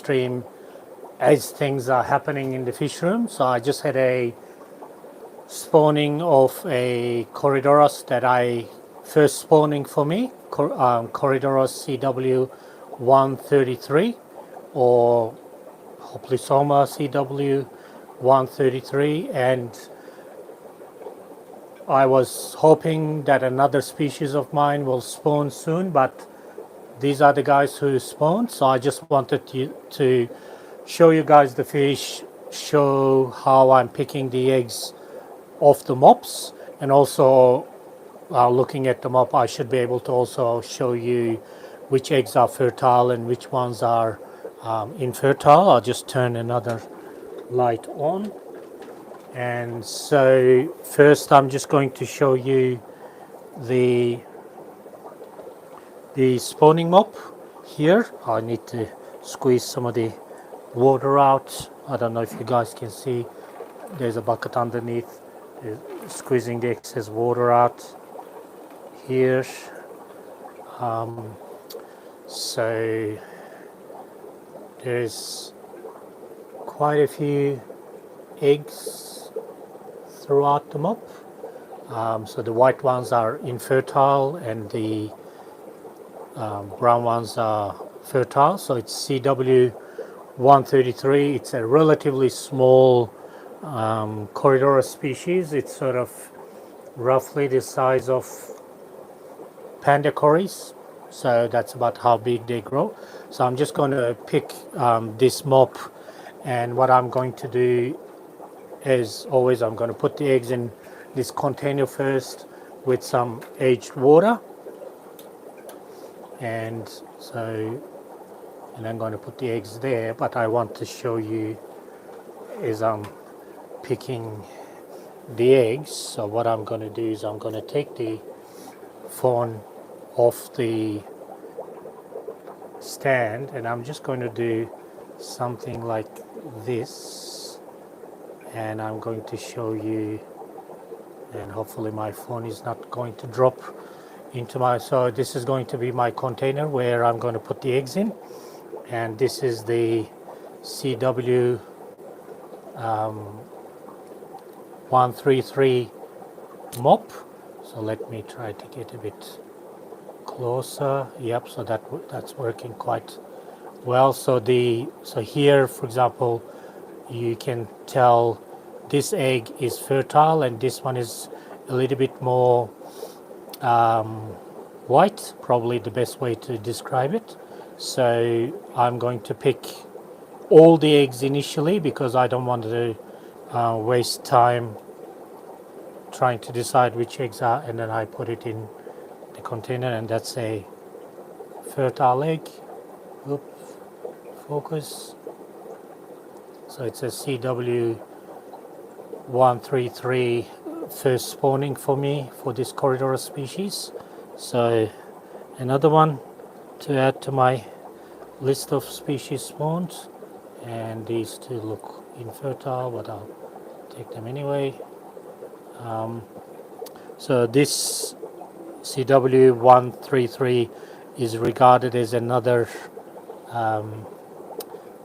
stream as things are happening in the fish room. So I just had a spawning of a Corydoras that I first spawning for me, Corydoras CW133 or Hoplisoma CW133, and I was hoping that another species of mine will spawn soon, but these are the guys who spawned. So I just wanted to show you guys the fish, show how I'm picking the eggs off the mops, and also looking at the mop I should be able to also show you which eggs are fertile and which ones are infertile. I'll just turn another light on. And so first I'm just going to show you the spawning mop here. I need to squeeze some of the water out. I don't know if you guys can see, there's a bucket underneath, squeezing the excess water out here. So there's quite a few eggs throughout the mop. So the white ones are infertile and the brown ones are fertile. So it's CW133. It's a relatively small Corydoras species. It's sort of roughly the size of panda cories. So that's about how big they grow. So I'm just going to pick this mop, and what I'm going to do, as always, I'm going to put the eggs in this container first with some aged water, and I'm going to put the eggs there. But I want to show you as I'm picking the eggs. So what I'm going to do is I'm going to take the phone off the stand, and I'm just going to do something like this, and I'm going to show you, and hopefully my phone is not going to drop into my, so this is going to be my container where I'm going to put the eggs in, and this is the CW 133 mop. So let me try to get a bit closer. Yep, so that's working quite well. So here, for example, you can tell this egg is fertile and this one is a little bit more white, probably the best way to describe it. So I'm going to pick all the eggs initially because I don't want to waste time trying to decide which eggs are, and then I put it in the container, and that's a fertile egg. Oops, focus. So it's a CW133 first spawning for me for this Corydoras species. So another one to add to my list of species spawned, and these two look infertile, but I'll take them anyway. So this CW133 is regarded as another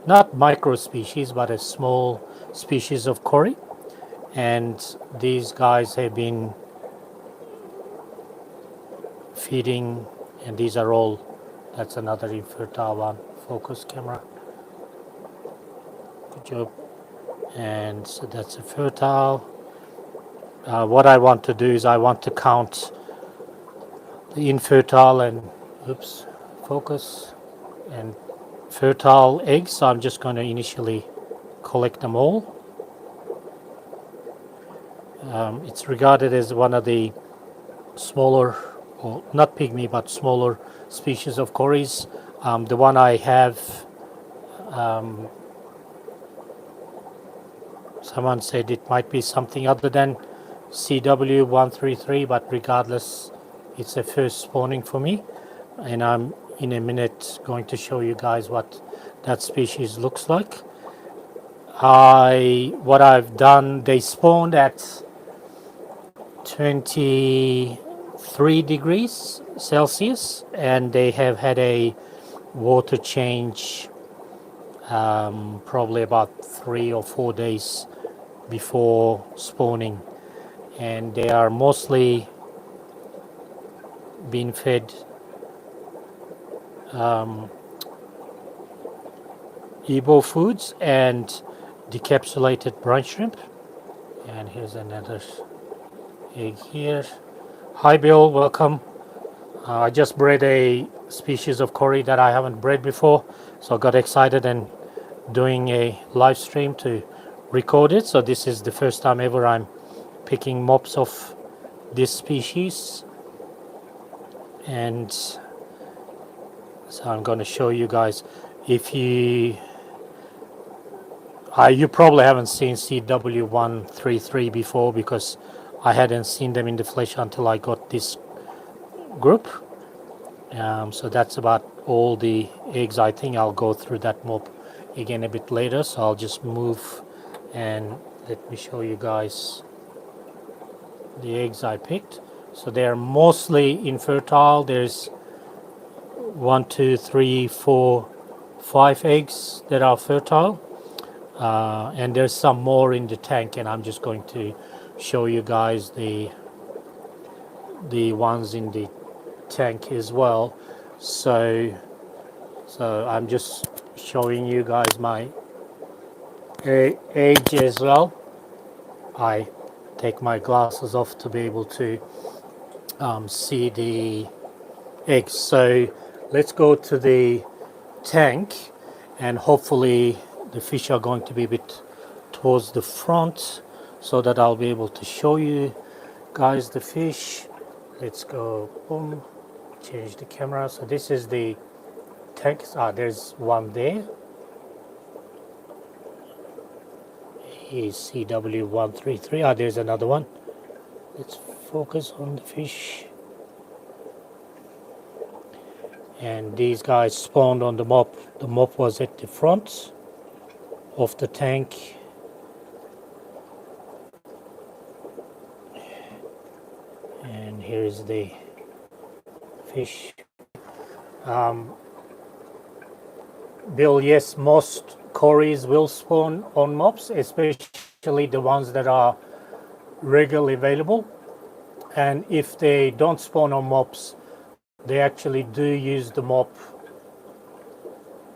not micro species but a small species of cory, and these guys have been feeding, and these are all, that's another infertile one. Focus camera, good job. And so that's a fertile. What I want to do is I want to count the infertile and focus and fertile eggs. So I'm just going to initially collect them all. It's regarded as one of the smaller, or not pygmy but smaller species of cories. The one I have, someone said it might be something other than CW133, but regardless, it's a first spawning for me, and I'm in a minute going to show you guys what that species looks like. What I've done, they spawned at 23 degrees Celsius, and they have had a water change probably about 3 or 4 days before spawning, and they are mostly being fed Ebo foods and decapsulated brine shrimp. And here's another egg here. Hi Bill, welcome. I just bred a species of cory that I haven't bred before, so I got excited and doing a live stream to record it. So this is the first time ever I'm picking mops of this species, and so I'm going to show you guys. If you probably haven't seen CW133 before, because I hadn't seen them in the flesh until I got this group. So that's about all the eggs. I think I'll go through that mop again a bit later, so I'll just move and let me show you guys the eggs I picked. So they're mostly infertile. There's 1, 2, 3, 4, 5 eggs that are fertile, and there's some more in the tank, and I'm just going to show you guys the ones in the tank as well. So I'm just showing you guys my age as well. I take my glasses off to be able to see the eggs. So let's go to the tank, and hopefully the fish are going to be a bit towards the front so that I'll be able to show you guys the fish. Let's go, boom, change the camera. So this is the tank. There's one there. He's CW133. There's another one. Let's focus on the fish. And these guys spawned on the mop. The mop was at the front of the tank. And here's the fish. Bill, yes, most cories will spawn on mops, especially the ones that are regularly available. And if they don't spawn on mops, they actually do use the mop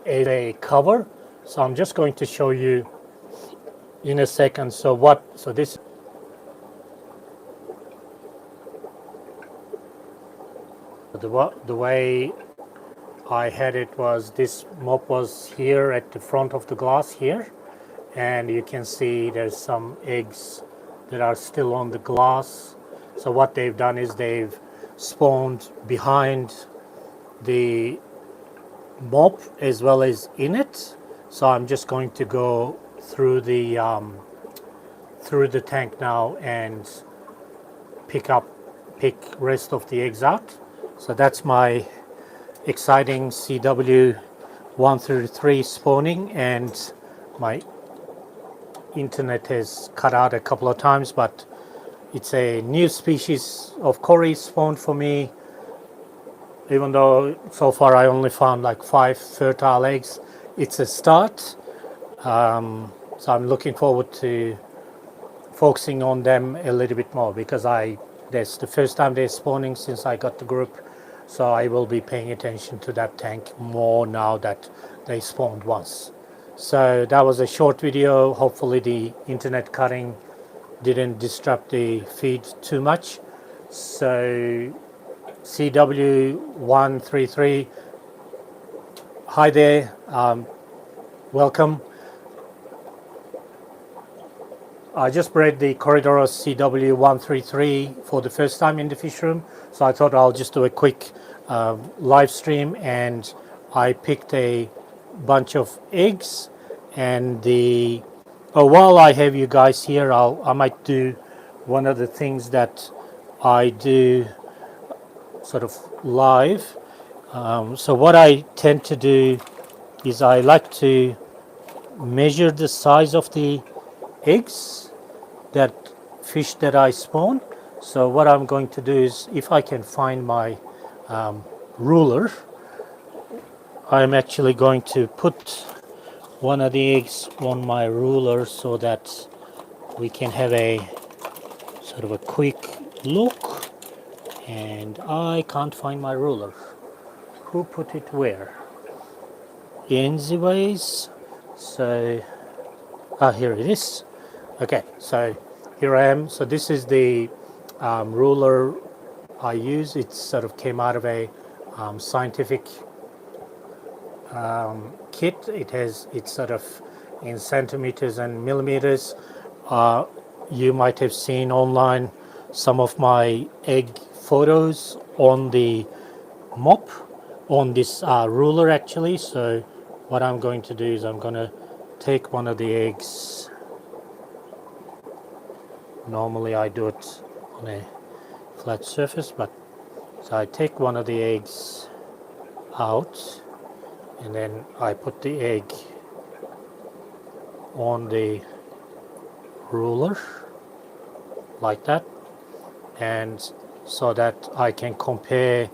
as a cover. So I'm just going to show you in a second. So this, the way I had it was, this mop was here at the front of the glass here, and you can see there's some eggs that are still on the glass. So what they've done is they've spawned behind the mop as well as in it. So I'm just going to go through the tank now and pick rest of the eggs out. So that's my exciting CW133 spawning, and my internet has cut out a couple of times, but it's a new species of cory spawned for me, even though so far I only found like 5 fertile eggs. It's a start. So I'm looking forward to focusing on them a little bit more, because that's the first time they're spawning since I got the group. So I will be paying attention to that tank more now that they spawned once. So that was a short video. Hopefully the internet cutting didn't disrupt the feed too much. So CW133, hi there, welcome. I just bred the Corydoras CW133 for the first time in the fish room, so I thought I'll just do a quick live stream, and I picked a bunch of eggs. And while I have you guys here, I might do one of the things that I do sort of live. So what I tend to do is I like to measure the size of the eggs, that fish that I spawn. So what I'm going to do is, if I can find my ruler, I'm actually going to put one of the eggs on my ruler so that we can have a sort of a quick look. And I can't find my ruler. Who put it where? Anyways, so here it is. Okay, so here I am. So this is the ruler I use. It sort of came out of a scientific kit. It's sort of in centimeters and millimeters. You might have seen online some of my egg photos on the mop on this ruler actually. So what I'm going to do is I'm going to take one of the eggs. Normally I do it on a flat surface, but so I take one of the eggs out and then I put the egg on the ruler like that, and so that I can compare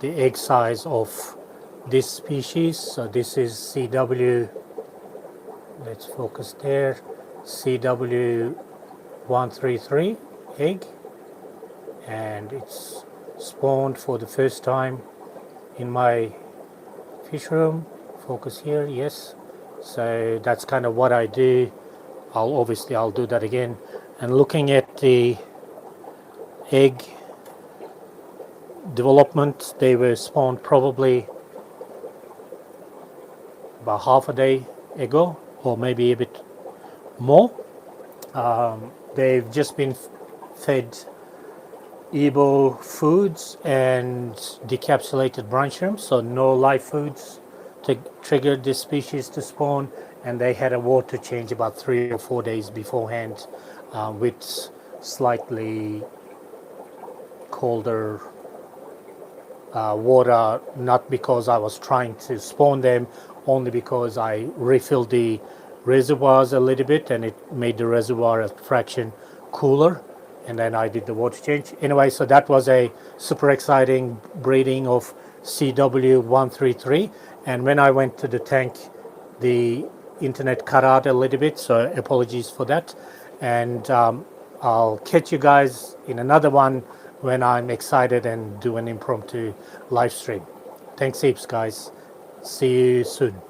the egg size of this species. So this is CW, let's focus there, CW133 egg, and it's spawned for the first time in my fish room. Focus here, yes. So that's kind of what I do. I'll do that again. And looking at the egg development, they were spawned probably about half a day ago, or maybe a bit more. They've just been fed Ebo foods and decapsulated brine shrimp, so no live foods to trigger this species to spawn, and they had a water change about 3 or 4 days beforehand with slightly colder water, not because I was trying to spawn them, only because I refilled the reservoirs a little bit and it made the reservoir a fraction cooler, and then I did the water change. Anyway, so that was a super exciting breeding of CW133, and when I went to the tank, the internet cut out a little bit, so apologies for that. And I'll catch you guys in another one when I'm excited and do an impromptu live stream. Thanks heaps, guys. See you soon.